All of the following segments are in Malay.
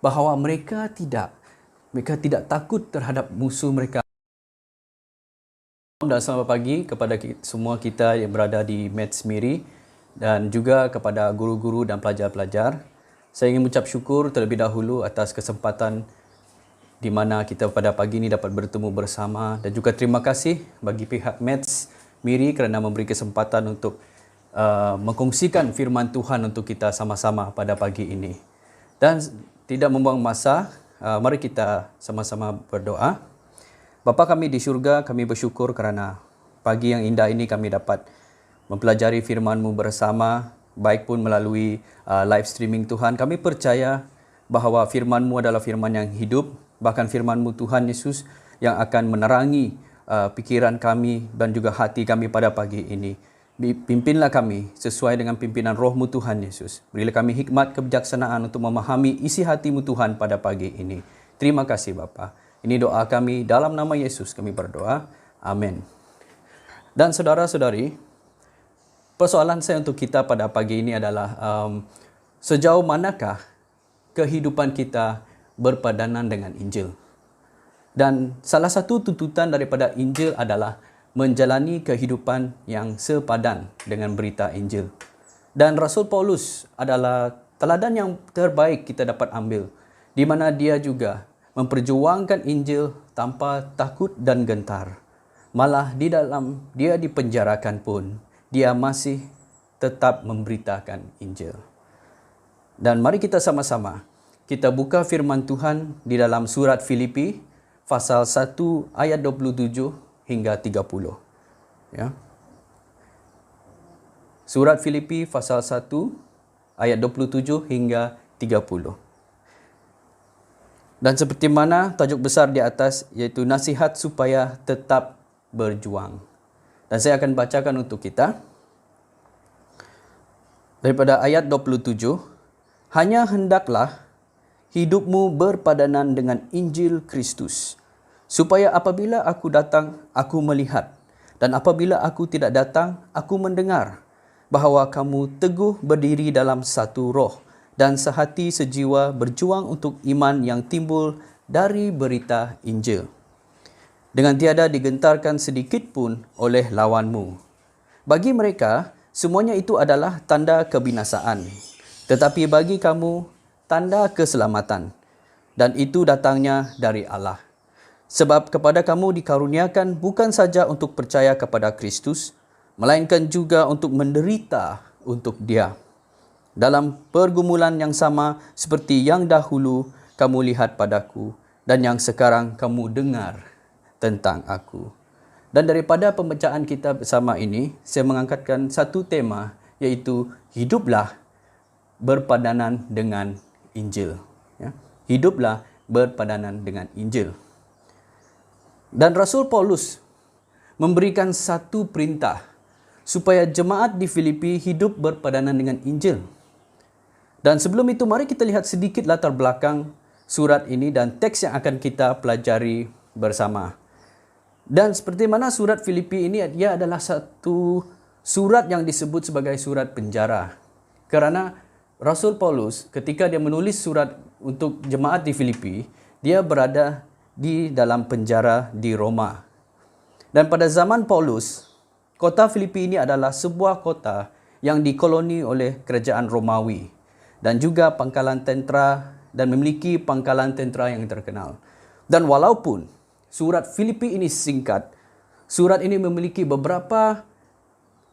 bahawa mereka tidak takut terhadap musuh mereka. Dan selamat pagi kepada semua kita yang berada di Mets Miri dan juga kepada guru-guru dan pelajar-pelajar. Saya ingin mengucap syukur terlebih dahulu atas kesempatan di mana kita pada pagi ini dapat bertemu bersama, dan juga terima kasih bagi pihak Mets Miri kerana memberi kesempatan untuk mengkongsikan firman Tuhan untuk kita sama-sama pada pagi ini. Dan tidak membuang masa, mari kita sama-sama berdoa. Bapa kami di syurga, kami bersyukur kerana pagi yang indah ini kami dapat mempelajari firman-Mu bersama, baik pun melalui live streaming Tuhan. Kami percaya bahawa firman-Mu adalah firman yang hidup, bahkan firman-Mu Tuhan Yesus yang akan menerangi pikiran kami dan juga hati kami pada pagi ini. Pimpinlah kami sesuai dengan pimpinan Roh-Mu Tuhan Yesus. Berilah kami hikmat kebijaksanaan untuk memahami isi hati-Mu Tuhan pada pagi ini. Terima kasih Bapa. Ini doa kami dalam nama Yesus kami berdoa. Amin. Dan saudara-saudari, persoalan saya untuk kita pada pagi ini adalah sejauh manakah kehidupan kita berpadanan dengan Injil. Dan salah satu tuntutan daripada Injil adalah menjalani kehidupan yang sepadan dengan berita Injil. Dan Rasul Paulus adalah teladan yang terbaik kita dapat ambil, di mana dia juga memperjuangkan Injil tanpa takut dan gentar. Malah di dalam dia dipenjarakan pun, dia masih tetap memberitakan Injil. Dan mari kita sama-sama kita buka firman Tuhan di dalam surat Filipi pasal 1 ayat 27 hingga 30. Ya. Surat Filipi pasal 1 ayat 27 hingga 30. Dan seperti mana tajuk besar di atas, iaitu nasihat supaya tetap berjuang. Dan saya akan bacakan untuk kita. Daripada ayat 27, hanya hendaklah hidupmu berpadanan dengan Injil Kristus, supaya apabila aku datang, aku melihat, dan apabila aku tidak datang, aku mendengar, bahawa kamu teguh berdiri dalam satu roh, dan sehati sejiwa berjuang untuk iman yang timbul dari berita Injil, dengan tiada digentarkan sedikit pun oleh lawanmu. Bagi mereka, semuanya itu adalah tanda kebinasaan, tetapi bagi kamu, tanda keselamatan, dan itu datangnya dari Allah. Sebab kepada kamu dikaruniakan bukan saja untuk percaya kepada Kristus, melainkan juga untuk menderita untuk Dia, dalam pergumulan yang sama seperti yang dahulu kamu lihat padaku dan yang sekarang kamu dengar tentang aku. Dan daripada pembacaan kita bersama ini, saya mengangkatkan satu tema, iaitu hiduplah berpadanan dengan Injil. Ya. Hiduplah berpadanan dengan Injil. Dan Rasul Paulus memberikan satu perintah supaya jemaat di Filipi hidup berpadanan dengan Injil. Dan sebelum itu, mari kita lihat sedikit latar belakang surat ini dan teks yang akan kita pelajari bersama. Dan seperti mana surat Filipi ini, dia adalah satu surat yang disebut sebagai surat penjara. Kerana Rasul Paulus ketika dia menulis surat untuk jemaat di Filipi, dia berada di dalam penjara di Roma. Dan pada zaman Paulus, kota Filipi ini adalah sebuah kota yang dikoloni oleh kerajaan Romawi, dan juga pangkalan tentera, dan memiliki pangkalan tentera yang terkenal. Dan walaupun surat Filipi ini singkat, surat ini memiliki beberapa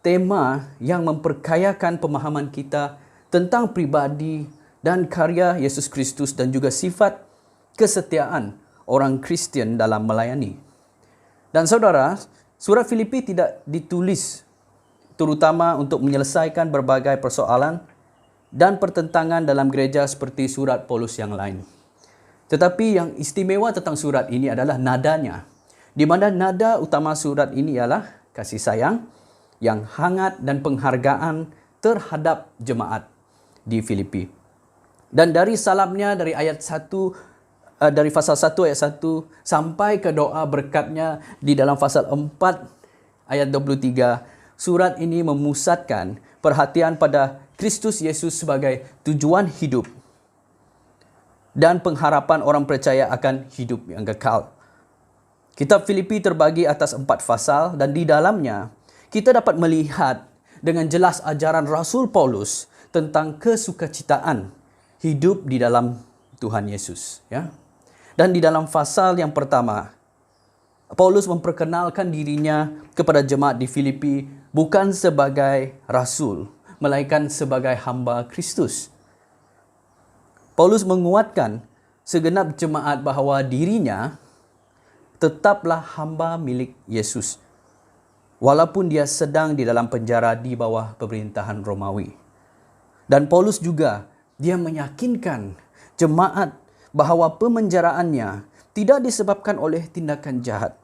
tema yang memperkayakan pemahaman kita tentang pribadi dan karya Yesus Kristus, dan juga sifat kesetiaan orang Kristian dalam melayani. Dan saudara, surat Filipi tidak ditulis terutama untuk menyelesaikan berbagai persoalan dan pertentangan dalam gereja seperti surat Paulus yang lain. Tetapi yang istimewa tentang surat ini adalah nadanya, di mana nada utama surat ini ialah kasih sayang yang hangat dan penghargaan terhadap jemaat di Filipi. Dan dari salamnya dari ayat 1, dari pasal 1 ayat 1 sampai ke doa berkatnya di dalam pasal 4 ayat 23, surat ini memusatkan perhatian pada Kristus Yesus sebagai tujuan hidup dan pengharapan orang percaya akan hidup yang kekal. Kitab Filipi terbagi atas 4 fasal dan di dalamnya kita dapat melihat dengan jelas ajaran Rasul Paulus tentang kesukacitaan hidup di dalam Tuhan Yesus. Ya. Dan di dalam fasal yang pertama, Paulus memperkenalkan dirinya kepada jemaat di Filipi bukan sebagai rasul, melainkan sebagai hamba Kristus. Paulus menguatkan segenap jemaat bahawa dirinya tetaplah hamba milik Yesus, walaupun dia sedang di dalam penjara di bawah pemerintahan Romawi. Dan Paulus juga, dia meyakinkan jemaat bahawa pemenjaraannya tidak disebabkan oleh tindakan jahat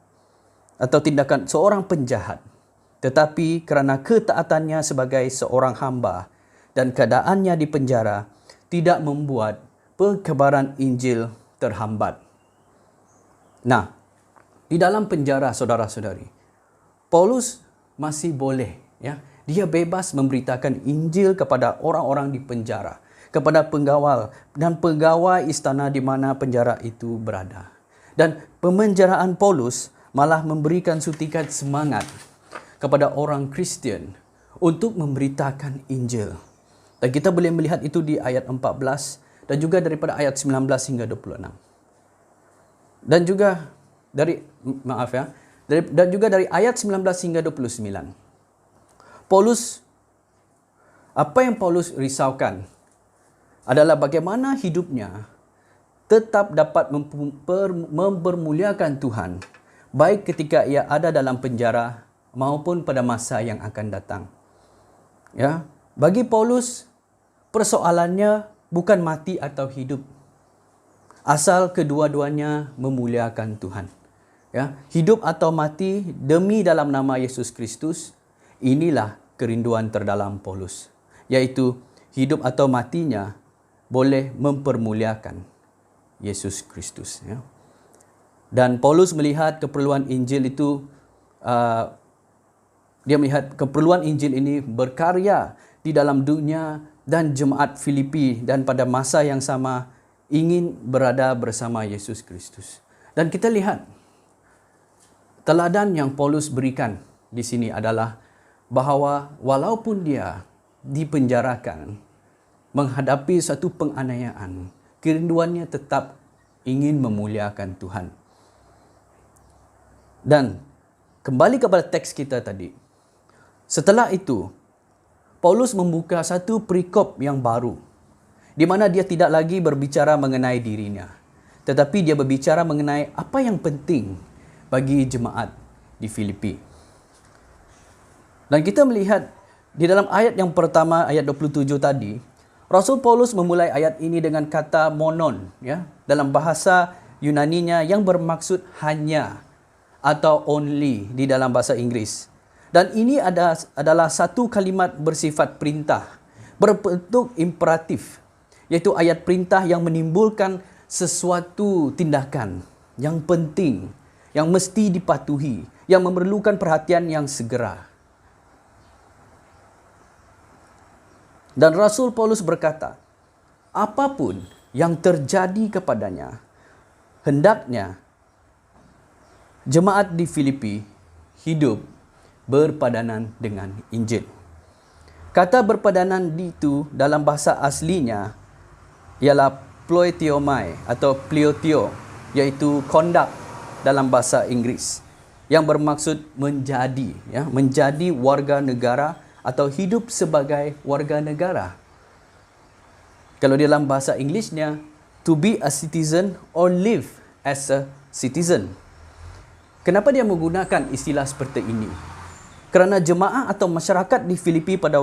atau tindakan seorang penjahat, tetapi kerana ketaatannya sebagai seorang hamba dan keadaannya di penjara tidak membuat perkabaran Injil terhambat. Nah, di dalam penjara, saudara-saudari, Paulus masih boleh, ya, dia bebas memberitakan Injil kepada orang-orang di penjara, kepada pengawal dan pegawai istana di mana penjara itu berada. Dan pemenjaraan Paulus malah memberikan suntikan semangat kepada orang Kristian untuk memberitakan Injil. Dan kita boleh melihat itu di ayat 14 dan juga daripada ayat 19 hingga 26. Dan juga dari ayat 19 hingga 29. Apa yang Paulus risaukan adalah bagaimana hidupnya tetap dapat mempermuliakan Tuhan, baik ketika ia ada dalam penjara maupun pada masa yang akan datang. Ya, bagi Paulus, persoalannya bukan mati atau hidup, asal kedua-duanya memuliakan Tuhan. Ya, hidup atau mati demi dalam nama Yesus Kristus, inilah kerinduan terdalam Paulus, yaitu hidup atau matinya boleh mempermuliakan Yesus Kristus. Ya. Dan Paulus melihat keperluan Injil itu, dia melihat keperluan Injil ini berkarya di dalam dunia dan jemaat Filipi, dan pada masa yang sama ingin berada bersama Yesus Kristus. Dan kita lihat teladan yang Paulus berikan di sini adalah bahawa walaupun dia dipenjarakan, menghadapi satu penganiayaan, kerinduannya tetap ingin memuliakan Tuhan. Dan kembali kepada teks kita tadi. Setelah itu, Paulus membuka satu perikop yang baru, di mana dia tidak lagi berbicara mengenai dirinya, tetapi dia berbicara mengenai apa yang penting bagi jemaat di Filipi. Dan kita melihat di dalam ayat yang pertama, ayat 27 tadi, Rasul Paulus memulai ayat ini dengan kata monon, ya, dalam bahasa Yunaninya yang bermaksud hanya atau only di dalam bahasa Inggris. Dan ini adalah satu kalimat bersifat perintah, berbentuk imperatif, iaitu ayat perintah yang menimbulkan sesuatu tindakan yang penting, yang mesti dipatuhi, yang memerlukan perhatian yang segera. Dan Rasul Paulus berkata, apapun yang terjadi kepadanya, hendaknya jemaat di Filipi hidup berpadanan dengan Injil. Kata berpadanan itu dalam bahasa aslinya ialah ploetiomai atau pleotio, iaitu conduct dalam bahasa Inggris, yang bermaksud menjadi, ya, menjadi warga negara atau hidup sebagai warga negara. Kalau dalam bahasa Inggrisnya, to be a citizen or live as a citizen. Kenapa dia menggunakan istilah seperti ini? Kerana jemaah atau masyarakat di Filipi pada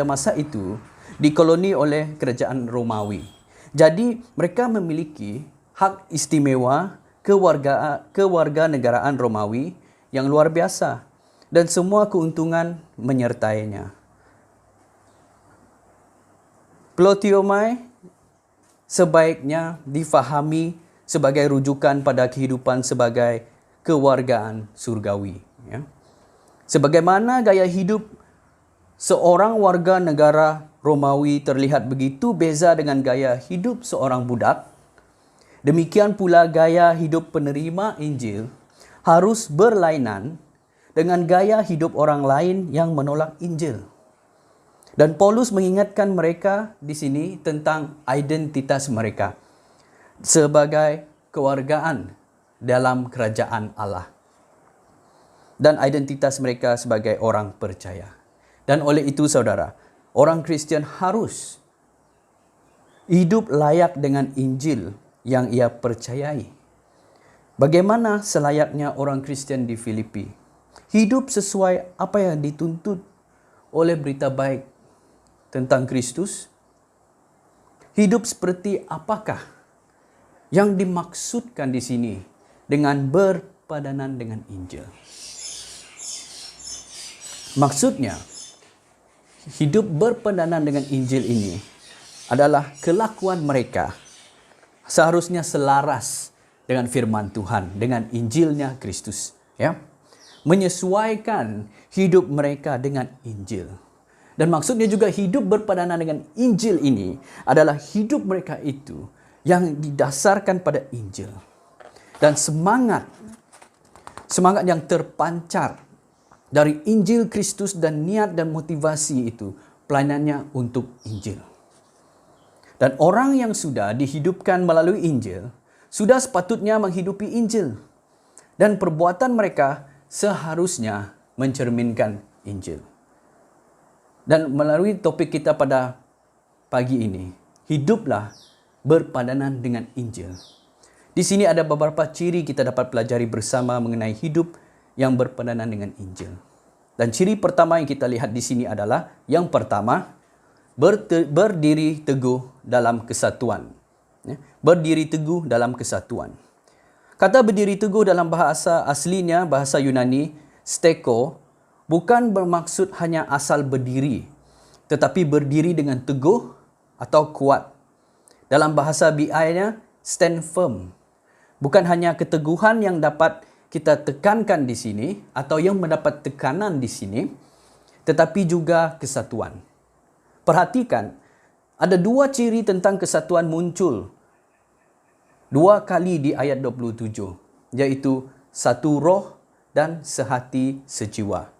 masa itu dikoloni oleh kerajaan Romawi. Jadi mereka memiliki hak istimewa kewarganegaraan Romawi yang luar biasa, dan semua keuntungan menyertainya. Plotiomai sebaiknya difahami sebagai rujukan pada kehidupan sebagai kewargaan surgawi. Ya. Sebagaimana gaya hidup seorang warga negara Romawi terlihat begitu beza dengan gaya hidup seorang budak, Demikian pula gaya hidup penerima Injil harus berlainan dengan gaya hidup orang lain yang menolak Injil. Dan Paulus mengingatkan mereka di sini tentang identitas mereka sebagai kewargaan dalam kerajaan Allah. Dan identitas mereka sebagai orang percaya. Dan oleh itu saudara, orang Kristian harus hidup layak dengan Injil yang ia percayai. Bagaimana selayaknya orang Kristian di Filipi? Hidup sesuai apa yang dituntut oleh berita baik tentang Kristus? Hidup seperti apakah yang dimaksudkan di sini dengan berpadanan dengan Injil? Maksudnya, hidup berpadanan dengan Injil ini adalah kelakuan mereka seharusnya selaras dengan firman Tuhan, dengan Injilnya Kristus, ya. Menyesuaikan hidup mereka dengan Injil. Dan maksudnya juga hidup berpadanan dengan Injil ini adalah hidup mereka itu yang didasarkan pada Injil. Dan semangat yang terpancar dari Injil Kristus dan niat dan motivasi itu pelayanannya untuk Injil. Dan orang yang sudah dihidupkan melalui Injil sudah sepatutnya menghidupi Injil. Dan perbuatan mereka seharusnya mencerminkan Injil. Dan melalui topik kita pada pagi ini, hiduplah berpadanan dengan Injil. Di sini ada beberapa ciri kita dapat pelajari bersama mengenai hidup yang berpadanan dengan Injil. Dan ciri pertama yang kita lihat di sini adalah yang pertama, berdiri teguh dalam kesatuan. Berdiri teguh dalam kesatuan. Kata berdiri teguh dalam bahasa aslinya, bahasa Yunani, steko, bukan bermaksud hanya asal berdiri, tetapi berdiri dengan teguh atau kuat. Dalam bahasa BI-nya, stand firm. Bukan hanya keteguhan yang dapat kita tekankan di sini atau yang mendapat tekanan di sini, tetapi juga kesatuan. Perhatikan, ada dua ciri tentang kesatuan muncul dua kali di ayat 27, yaitu satu roh dan sehati sejiwa.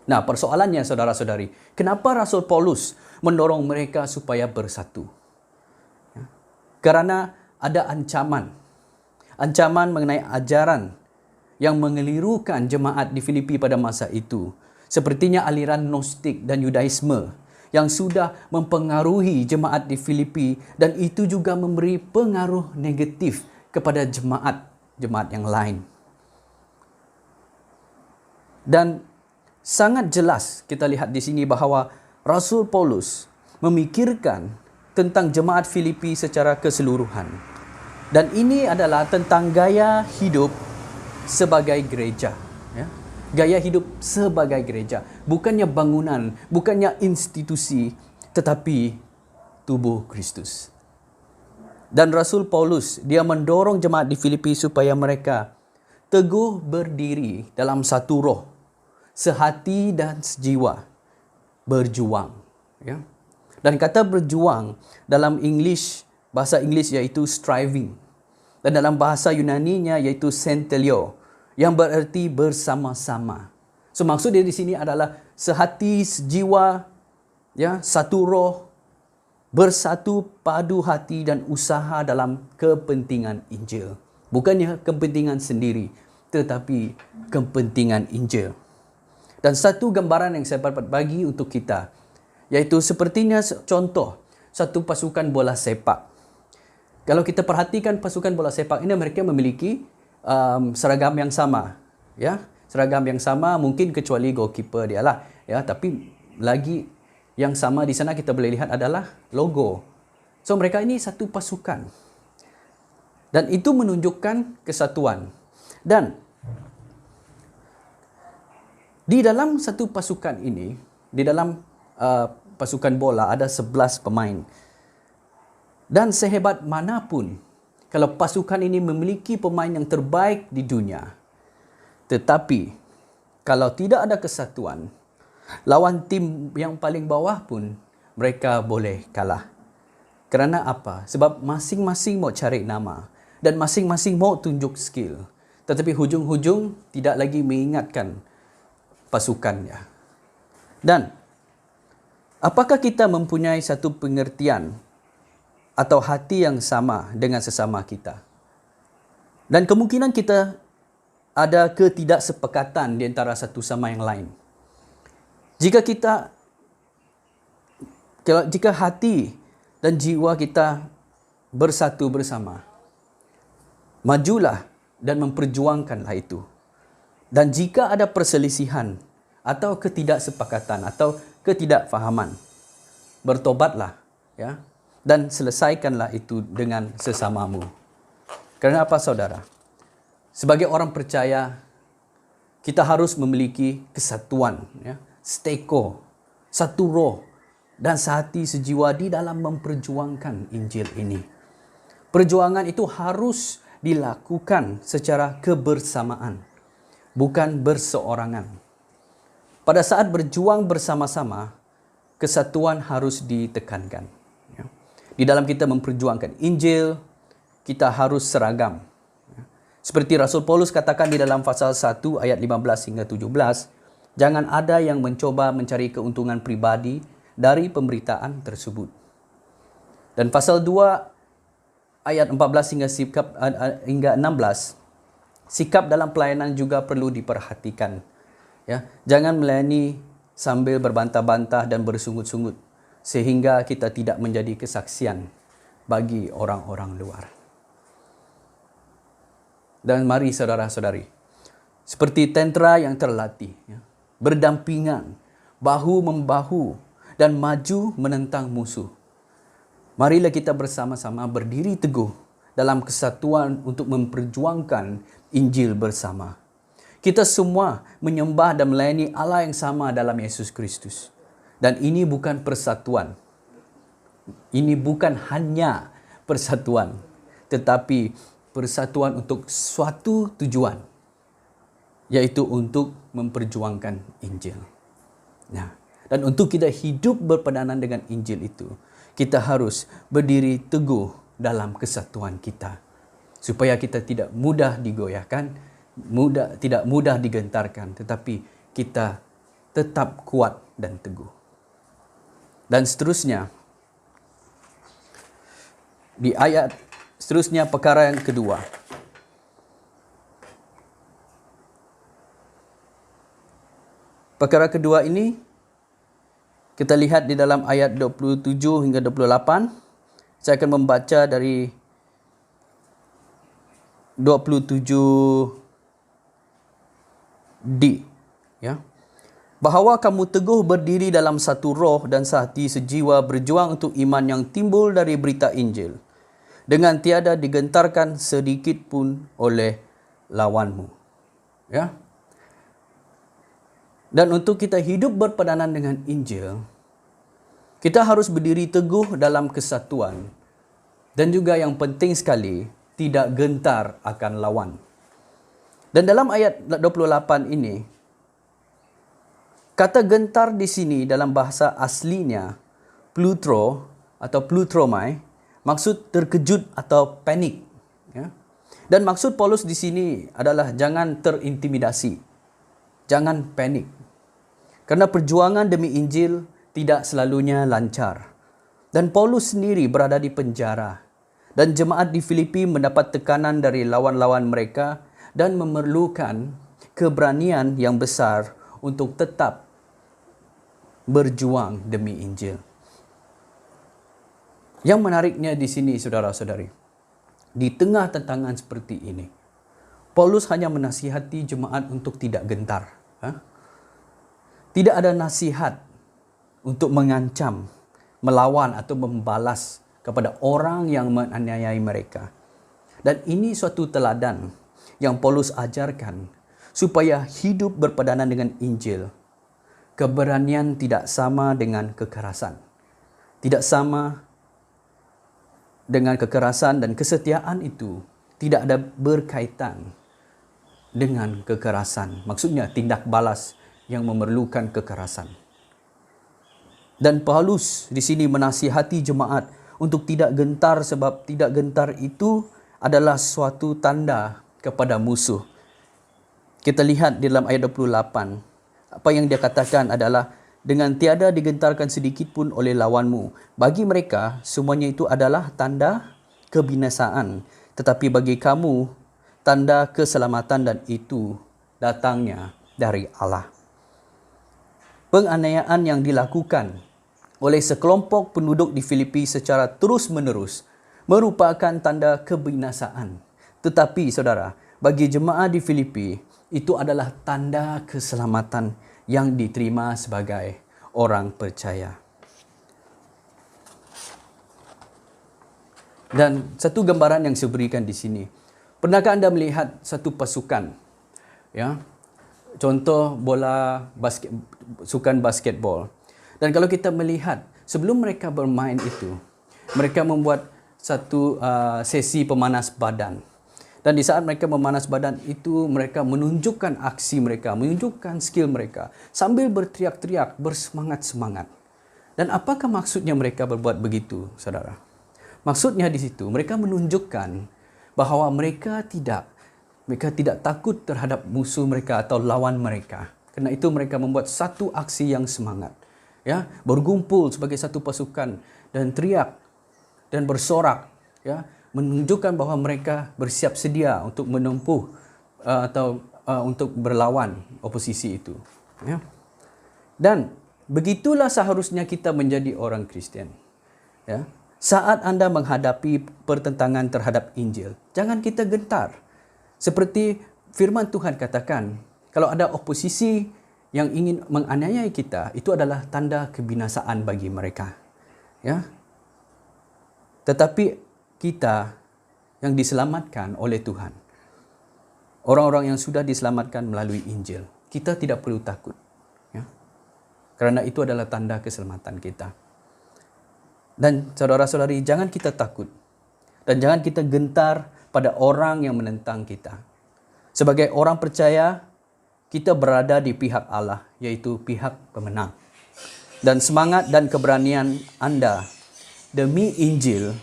Nah, persoalannya saudara-saudari, kenapa Rasul Paulus mendorong mereka supaya bersatu? Karena ada ancaman mengenai ajaran yang mengelirukan jemaat di Filipi pada masa itu. Sepertinya aliran Gnostik dan Yudaisme yang sudah mempengaruhi jemaat di Filipi dan itu juga memberi pengaruh negatif kepada jemaat yang lain. Dan sangat jelas kita lihat di sini bahawa Rasul Paulus memikirkan tentang jemaat Filipi secara keseluruhan. Dan ini adalah tentang gaya hidup sebagai gereja, ya. Gaya hidup sebagai gereja, bukannya bangunan, bukannya institusi, tetapi tubuh Kristus. Dan Rasul Paulus, dia mendorong jemaat di Filipi supaya mereka teguh berdiri dalam satu roh, sehati dan sejiwa, berjuang, ya. Dan kata berjuang dalam bahasa Inggeris iaitu striving. Dan dalam bahasa Yunaninya iaitu sentelio, yang bererti bersama-sama. So maksud dia di sini adalah sehati, sejiwa, ya, satu roh, bersatu padu hati dan usaha dalam kepentingan Injil. Bukannya kepentingan sendiri, tetapi kepentingan Injil. Dan satu gambaran yang saya dapat bagi untuk kita, iaitu sepertinya contoh satu pasukan bola sepak. Kalau kita perhatikan pasukan bola sepak ini, mereka memiliki seragam yang sama, ya, seragam yang sama mungkin kecuali goalkeeper dia lah, ya, tapi lagi yang sama di sana kita boleh lihat adalah logo. So mereka ini satu pasukan. Dan itu menunjukkan kesatuan. Dan di dalam satu pasukan ini, di dalam pasukan bola ada 11 pemain. Dan sehebat manapun, kalau pasukan ini memiliki pemain yang terbaik di dunia, tetapi kalau tidak ada kesatuan, lawan tim yang paling bawah pun mereka boleh kalah. Kerana apa? Sebab masing-masing mau cari nama. Dan masing-masing mau tunjuk skill. Tetapi hujung-hujung tidak lagi mengingatkan pasukannya. Dan apakah kita mempunyai satu pengertian atau hati yang sama dengan sesama kita? Dan kemungkinan kita ada ketidaksepakatan di antara satu sama yang lain. Jika hati dan jiwa kita bersatu bersama, majulah dan memperjuangkanlah itu. Dan jika ada perselisihan atau ketidaksepakatan atau ketidakfahaman, bertobatlah, ya, dan selesaikanlah itu dengan sesamamu. Kerana apa, saudara? Sebagai orang percaya, kita harus memiliki kesatuan, ya, steko, satu roh dan sehati sejiwa di dalam memperjuangkan Injil ini. Perjuangan itu harus dilakukan secara kebersamaan, bukan berseorangan. Pada saat berjuang bersama-sama, kesatuan harus ditekankan. Ya. Di dalam kita memperjuangkan Injil, kita harus seragam. Seperti Rasul Paulus katakan di dalam pasal 1 ayat 15 hingga 17, jangan ada yang mencoba mencari keuntungan pribadi dari pemberitaan tersebut. Dan pasal 2 ayat 14 hingga 16, sikap dalam pelayanan juga perlu diperhatikan. Ya, jangan melayani sambil berbantah-bantah dan bersungut-sungut sehingga kita tidak menjadi kesaksian bagi orang-orang luar. Dan mari saudara-saudari, seperti tentera yang terlatih, ya, berdampingan, bahu-membahu dan maju menentang musuh. Marilah kita bersama-sama berdiri teguh dalam kesatuan untuk memperjuangkan Injil bersama. Kita semua menyembah dan melayani Allah yang sama dalam Yesus Kristus. Dan ini bukan persatuan. Ini bukan hanya persatuan, tetapi persatuan untuk suatu tujuan, yaitu untuk memperjuangkan Injil. Nah, dan untuk kita hidup berpadanan dengan Injil itu, kita harus berdiri teguh dalam kesatuan kita, supaya kita tidak mudah digoyahkan, tidak mudah digentarkan, tetapi kita tetap kuat dan teguh. Dan seterusnya, di ayat seterusnya, perkara yang kedua. Perkara kedua ini kita lihat di dalam ayat 27 hingga 28. Saya akan membaca dari 27D, ya. Bahawa kamu teguh berdiri dalam satu roh dan sehati sejiwa berjuang untuk iman yang timbul dari berita Injil, dengan tiada digentarkan sedikit pun oleh lawanmu. Ya. Dan untuk kita hidup berpadanan dengan Injil, kita harus berdiri teguh dalam kesatuan. Dan juga yang penting sekali, tidak gentar akan lawan. Dan dalam ayat 28 ini, kata gentar di sini dalam bahasa aslinya, plutro atau plutromai, maksud terkejut atau panik. Ya. Dan maksud Paulus di sini adalah jangan terintimidasi. Jangan panik. Kerana perjuangan demi Injil tidak selalunya lancar. Dan Paulus sendiri berada di penjara. Dan jemaat di Filipi mendapat tekanan dari lawan-lawan mereka dan memerlukan keberanian yang besar untuk tetap berjuang demi Injil. Yang menariknya di sini, saudara-saudari, di tengah tantangan seperti ini, Paulus hanya menasihati jemaat untuk tidak gentar. Tidak ada nasihat untuk mengancam, melawan atau membalas kepada orang yang menganiayai mereka. Dan ini suatu teladan yang Paulus ajarkan supaya hidup berpadanan dengan Injil. Keberanian tidak sama dengan kekerasan. Tidak sama dengan kekerasan, dan kesetiaan itu tidak ada berkaitan dengan kekerasan. Maksudnya tindak balas yang memerlukan kekerasan. Dan Paulus di sini menasihati jemaat untuk tidak gentar, sebab tidak gentar itu adalah suatu tanda kepada musuh. Kita lihat di dalam ayat 28, apa yang dia katakan adalah, dengan tiada digentarkan sedikit pun oleh lawanmu. Bagi mereka, semuanya itu adalah tanda kebinasaan. Tetapi bagi kamu, tanda keselamatan, dan itu datangnya dari Allah. Penganiayaan yang dilakukan oleh sekelompok penduduk di Filipi secara terus-menerus merupakan tanda kebinasaan. Tetapi saudara, bagi jemaat di Filipi, itu adalah tanda keselamatan yang diterima sebagai orang percaya. Dan satu gambaran yang saya berikan di sini. Pernahkah anda melihat satu pasukan? Ya, contoh bola basket, sukan basketball. Dan kalau kita melihat, sebelum mereka bermain itu, mereka membuat satu sesi pemanas badan. Dan di saat mereka memanas badan itu, mereka menunjukkan aksi mereka, menunjukkan skill mereka, sambil berteriak-teriak, bersemangat-semangat. Dan apakah maksudnya mereka berbuat begitu, saudara? Maksudnya di situ, mereka menunjukkan bahawa mereka tidak takut terhadap musuh mereka atau lawan mereka. Kerana itu mereka membuat satu aksi yang semangat. Ya, berkumpul sebagai satu pasukan dan teriak dan bersorak, ya, menunjukkan bahawa mereka bersiap sedia untuk menempuh untuk berlawan oposisi itu. Ya. Dan begitulah seharusnya kita menjadi orang Kristian. Ya. Saat anda menghadapi pertentangan terhadap Injil, jangan kita gentar. Seperti firman Tuhan katakan, kalau ada oposisi yang ingin menganiaya kita, itu adalah tanda kebinasaan bagi mereka. Ya. Tetapi kita yang diselamatkan oleh Tuhan, orang-orang yang sudah diselamatkan melalui Injil, kita tidak perlu takut. Ya. Kerana itu adalah tanda keselamatan kita. Dan saudara-saudari, jangan kita takut. Dan jangan kita gentar pada orang yang menentang kita. Sebagai orang percaya, kita berada di pihak Allah, yaitu pihak pemenang. Dan semangat dan keberanian anda demi Injil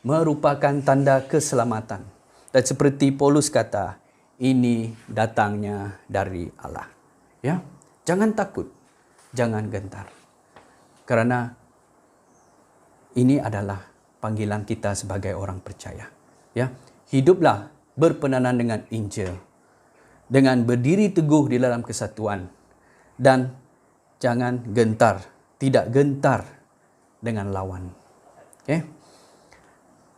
merupakan tanda keselamatan. Dan seperti Paulus kata, ini datangnya dari Allah. Ya, jangan takut, jangan gentar. Karena ini adalah panggilan kita sebagai orang percaya. Ya, hiduplah berpenanan dengan Injil, dengan berdiri teguh di dalam kesatuan, dan jangan gentar, tidak gentar dengan lawan. Okay?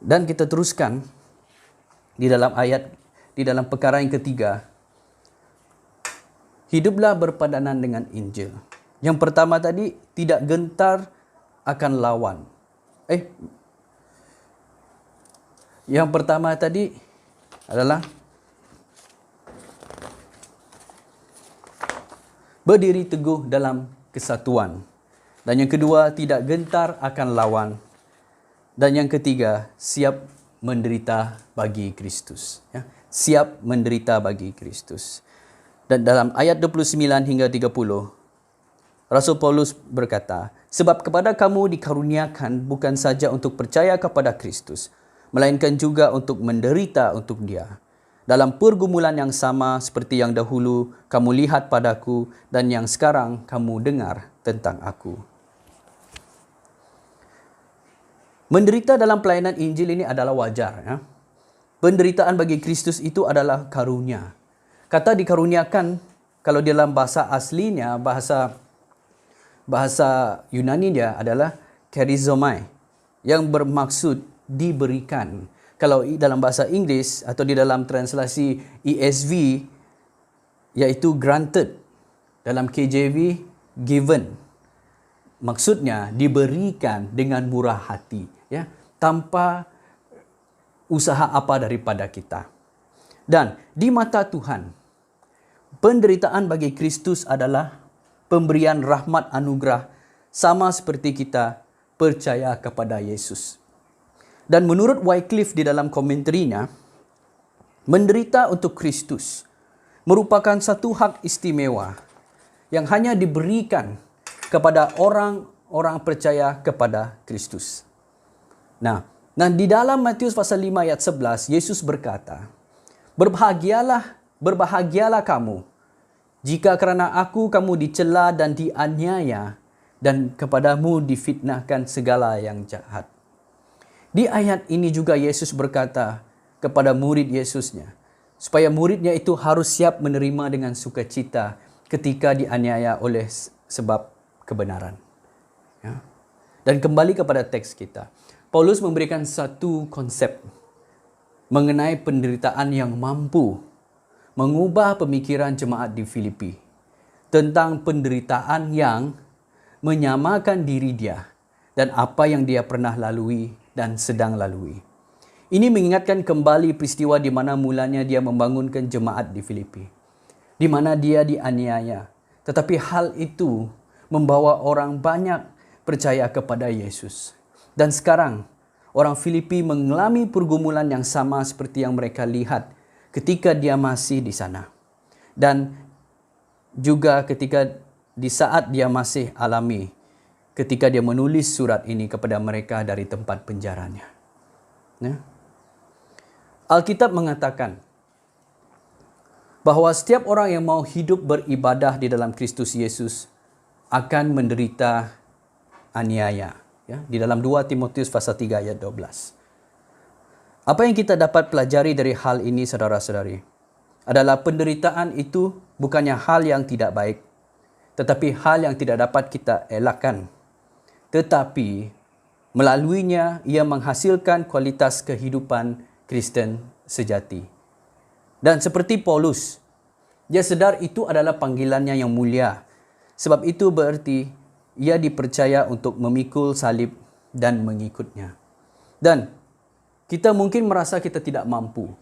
Dan kita teruskan di dalam ayat, di dalam perkara yang ketiga, hiduplah berpadanan dengan Injil. Yang pertama tadi, tidak gentar akan lawan. Yang pertama tadi adalah berdiri teguh dalam kesatuan. Dan yang kedua, tidak gentar akan lawan. Dan yang ketiga, siap menderita bagi Kristus. Ya, siap menderita bagi Kristus. Dan dalam ayat 29 hingga 30, Rasul Paulus berkata, sebab kepada kamu dikaruniakan bukan saja untuk percaya kepada Kristus, melainkan juga untuk menderita untuk Dia. Dalam pergumulan yang sama seperti yang dahulu kamu lihat padaku dan yang sekarang kamu dengar tentang aku. Menderita dalam pelayanan Injil ini adalah wajar. Ya? Penderitaan bagi Kristus itu adalah karunia. Kata dikaruniakan, kalau dalam bahasa aslinya, bahasa Yunani dia adalah charizomai, yang bermaksud diberikan. Kalau dalam bahasa Inggeris atau di dalam translasi ESV, iaitu granted. Dalam KJV, given. Maksudnya diberikan dengan murah hati, ya, tanpa usaha apa daripada kita. Dan di mata Tuhan, penderitaan bagi Kristus adalah pemberian rahmat anugerah, sama seperti kita percaya kepada Yesus. Dan menurut Wycliffe di dalam komentarnya, menderita untuk Kristus merupakan satu hak istimewa yang hanya diberikan kepada orang-orang percaya kepada Kristus. Nah, Nah, di dalam Matius pasal 5 ayat 11, Yesus berkata, berbahagialah kamu jika kerana aku kamu dicela dan dianiaya dan kepadamu difitnahkan segala yang jahat. Di ayat ini juga Yesus berkata kepada murid Yesusnya, supaya muridnya itu harus siap menerima dengan sukacita ketika dianiaya oleh sebab kebenaran. Ya. Dan kembali kepada teks kita. Paulus memberikan satu konsep mengenai penderitaan yang mampu mengubah pemikiran jemaat di Filipi tentang penderitaan yang menyamakan diri dia dan apa yang dia pernah lalui dan sedang lalui. Ini mengingatkan kembali peristiwa di mana mulanya dia membangunkan jemaat di Filipi, di mana dia dianiaya. Tetapi hal itu membawa orang banyak percaya kepada Yesus. Dan sekarang, orang Filipi mengalami pergumulan yang sama seperti yang mereka lihat ketika dia masih di sana. Dan juga di saat dia masih alami, ketika dia menulis surat ini kepada mereka dari tempat penjaranya. Ya. Alkitab mengatakan bahwa setiap orang yang mau hidup beribadah di dalam Kristus Yesus akan menderita aniaya. Ya, di dalam 2 Timotius pasal 3 ayat 12. Apa yang kita dapat pelajari dari hal ini, saudara-saudari, adalah penderitaan itu bukannya hal yang tidak baik, tetapi hal yang tidak dapat kita elakkan. Tetapi melaluinya ia menghasilkan kualitas kehidupan Kristen sejati. Dan seperti Paulus, dia sedar itu adalah panggilannya yang mulia. Sebab itu berarti ia dipercaya untuk memikul salib dan mengikutnya. Dan kita mungkin merasa kita tidak mampu.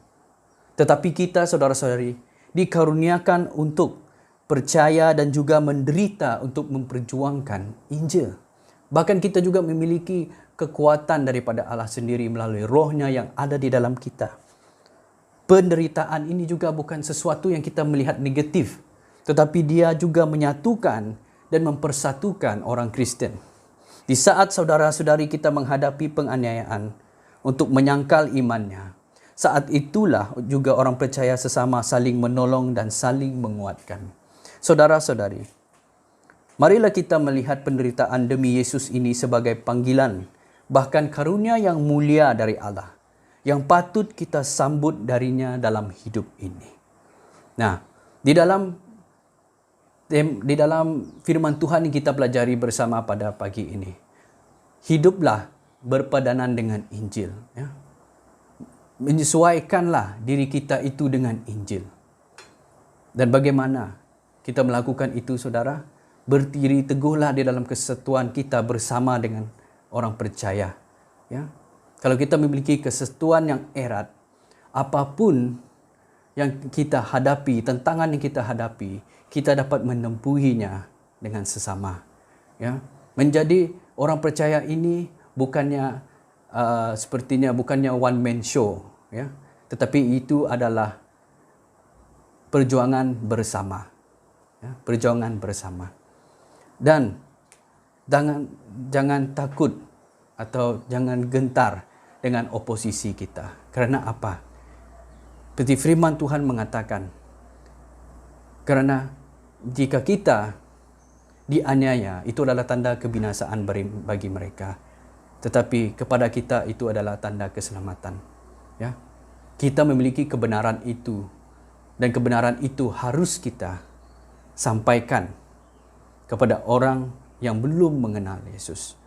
Tetapi kita, saudara-saudari, dikaruniakan untuk percaya dan juga menderita untuk memperjuangkan Injil. Bahkan kita juga memiliki kekuatan daripada Allah sendiri melalui rohnya yang ada di dalam kita. Penderitaan ini juga bukan sesuatu yang kita melihat negatif, tetapi dia juga menyatukan dan mempersatukan orang Kristen. Di saat saudara-saudari kita menghadapi penganiayaan untuk menyangkal imannya, saat itulah juga orang percaya sesama saling menolong dan saling menguatkan. Saudara-saudari, marilah kita melihat penderitaan demi Yesus ini sebagai panggilan, bahkan karunia yang mulia dari Allah, yang patut kita sambut darinya dalam hidup ini. Nah, di dalam firman Tuhan yang kita pelajari bersama pada pagi ini, hiduplah berpadanan dengan Injil. Ya. Menyesuaikanlah diri kita itu dengan Injil. Dan bagaimana kita melakukan itu, saudara? Berdiri teguhlah di dalam kesatuan kita bersama dengan orang percaya. Ya. Kalau kita memiliki kesatuan yang erat, apapun yang kita hadapi, tantangan yang kita hadapi, kita dapat menempuhinya dengan sesama. Ya. Menjadi orang percaya ini bukannya bukannya one man show, ya. Tetapi itu adalah perjuangan bersama. Ya, perjuangan bersama. Dan jangan takut atau jangan gentar dengan oposisi kita. Karena apa? Seperti firman Tuhan mengatakan, karena jika kita dianiaya, itu adalah tanda kebinasaan bagi mereka. Tetapi kepada kita itu adalah tanda keselamatan. Ya, kita memiliki kebenaran itu. Dan kebenaran itu harus kita sampaikan kepada orang yang belum mengenal Yesus.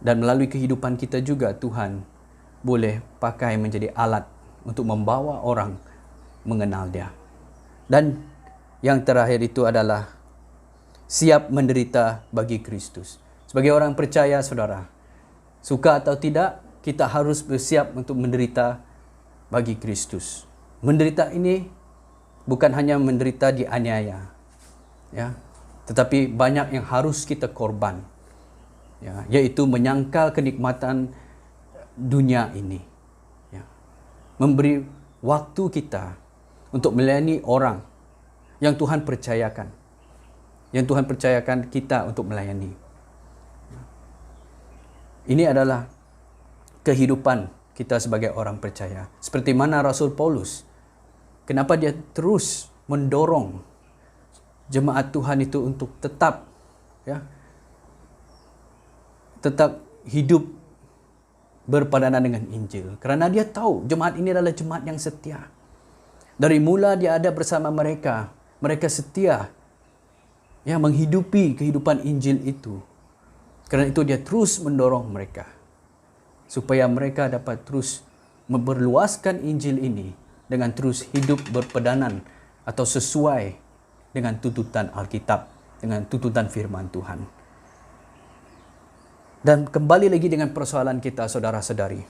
Dan melalui kehidupan kita juga Tuhan boleh pakai menjadi alat untuk membawa orang mengenal Dia. Dan yang terakhir itu adalah siap menderita bagi Kristus. Sebagai orang percaya, saudara, suka atau tidak, kita harus bersiap untuk menderita bagi Kristus. Menderita ini bukan hanya menderita dianiaya, ya, tetapi banyak yang harus kita korban, ya, yaitu menyangkal kenikmatan dunia ini, ya, memberi waktu kita untuk melayani orang yang Tuhan percayakan, kita untuk melayani. Ini adalah kehidupan kita sebagai orang percaya. Seperti mana Rasul Paulus, kenapa dia terus mendorong jemaat Tuhan itu untuk tetap hidup berpadanan dengan Injil. Kerana dia tahu jemaat ini adalah jemaat yang setia. Dari mula dia ada bersama mereka, mereka setia menghidupi kehidupan Injil itu. Kerana itu dia terus mendorong mereka supaya mereka dapat terus memperluaskan Injil ini dengan terus hidup berpedanan atau sesuai dengan tuntutan Alkitab, dengan tuntutan firman Tuhan. Dan kembali lagi dengan persoalan kita, saudara-saudari.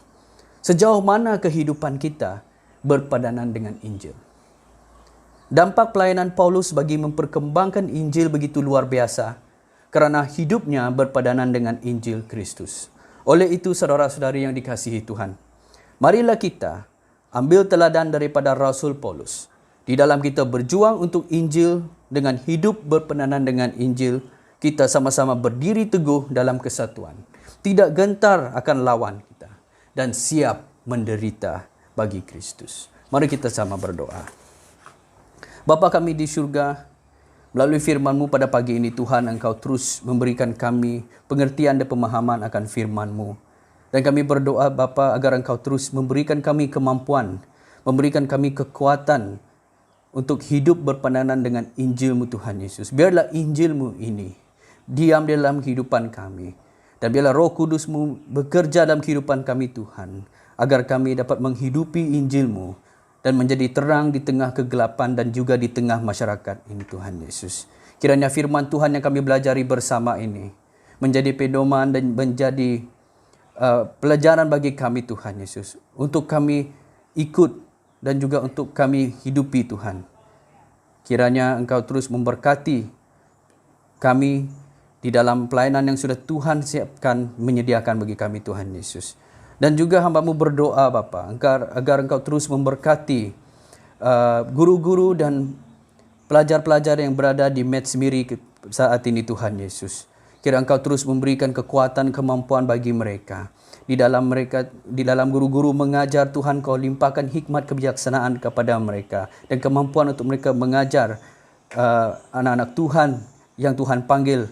Sejauh mana kehidupan kita berpadanan dengan Injil? Dampak pelayanan Paulus bagi memperkembangkan Injil begitu luar biasa kerana hidupnya berpadanan dengan Injil Kristus. Oleh itu, saudara-saudari yang dikasihi Tuhan, marilah kita ambil teladan daripada Rasul Paulus. Di dalam kita berjuang untuk Injil dengan hidup berpadanan dengan Injil, kita sama-sama berdiri teguh dalam kesatuan, tidak gentar akan lawan kita, dan siap menderita bagi Kristus. Mari kita sama berdoa. Bapa kami di syurga, melalui firman-Mu pada pagi ini Tuhan, Engkau terus memberikan kami pengertian dan pemahaman akan firman-Mu. Dan kami berdoa Bapa agar Engkau terus memberikan kami kemampuan, memberikan kami kekuatan untuk hidup berpadanan dengan Injil-Mu Tuhan Yesus. Biarlah Injil-Mu ini diam dalam kehidupan kami. Dan biarlah Roh Kudus-Mu bekerja dalam kehidupan kami Tuhan, agar kami dapat menghidupi Injil-Mu dan menjadi terang di tengah kegelapan dan juga di tengah masyarakat ini Tuhan Yesus. Kiranya firman Tuhan yang kami belajari bersama ini menjadi pedoman dan menjadi pelajaran bagi kami Tuhan Yesus, untuk kami ikut dan juga untuk kami hidupi Tuhan. Kiranya Engkau terus memberkati kami di dalam pelayanan yang sudah Tuhan siapkan, menyediakan bagi kami Tuhan Yesus. Dan juga hamba-Mu berdoa Bapa agar Engkau terus memberkati guru-guru dan pelajar-pelajar yang berada di Match Miri saat ini Tuhan Yesus. Kira Engkau terus memberikan kekuatan, kemampuan bagi mereka. Di dalam guru-guru mengajar Tuhan, Kau limpahkan hikmat kebijaksanaan kepada mereka dan kemampuan untuk mereka mengajar anak-anak Tuhan yang Tuhan panggil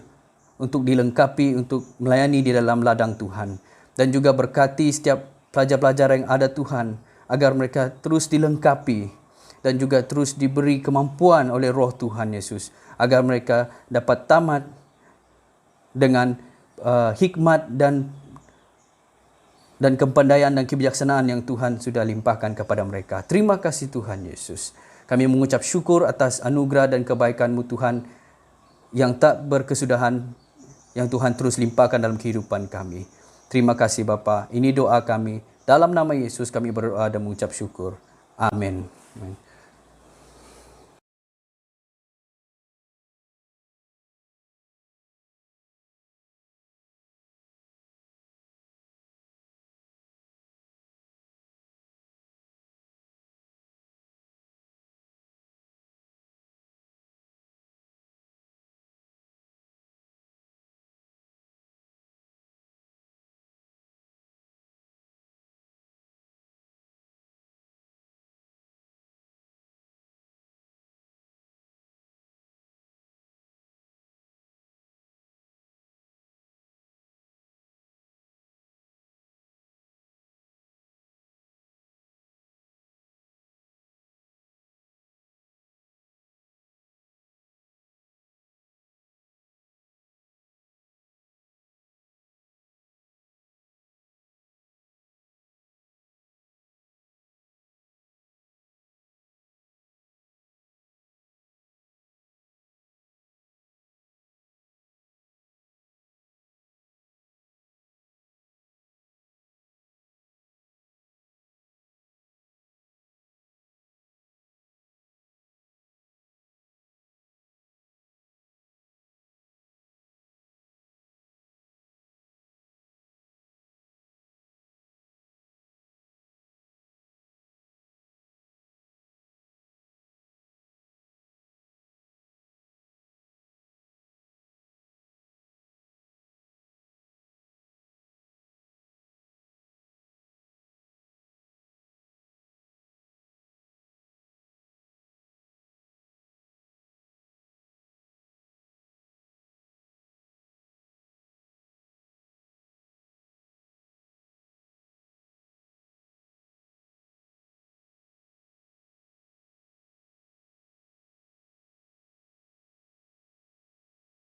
untuk dilengkapi untuk melayani di dalam ladang Tuhan. Dan juga berkati setiap pelajar-pelajar yang ada Tuhan, agar mereka terus dilengkapi dan juga terus diberi kemampuan oleh Roh Tuhan Yesus, agar mereka dapat tamat dengan hikmat dan kepandaian dan kebijaksanaan yang Tuhan sudah limpahkan kepada mereka. Terima kasih Tuhan Yesus. Kami mengucap syukur atas anugerah dan kebaikan-Mu Tuhan yang tak berkesudahan, yang Tuhan terus limpahkan dalam kehidupan kami. Terima kasih Bapa. Ini doa kami. Dalam nama Yesus kami berdoa dan mengucap syukur. Amin. Amin.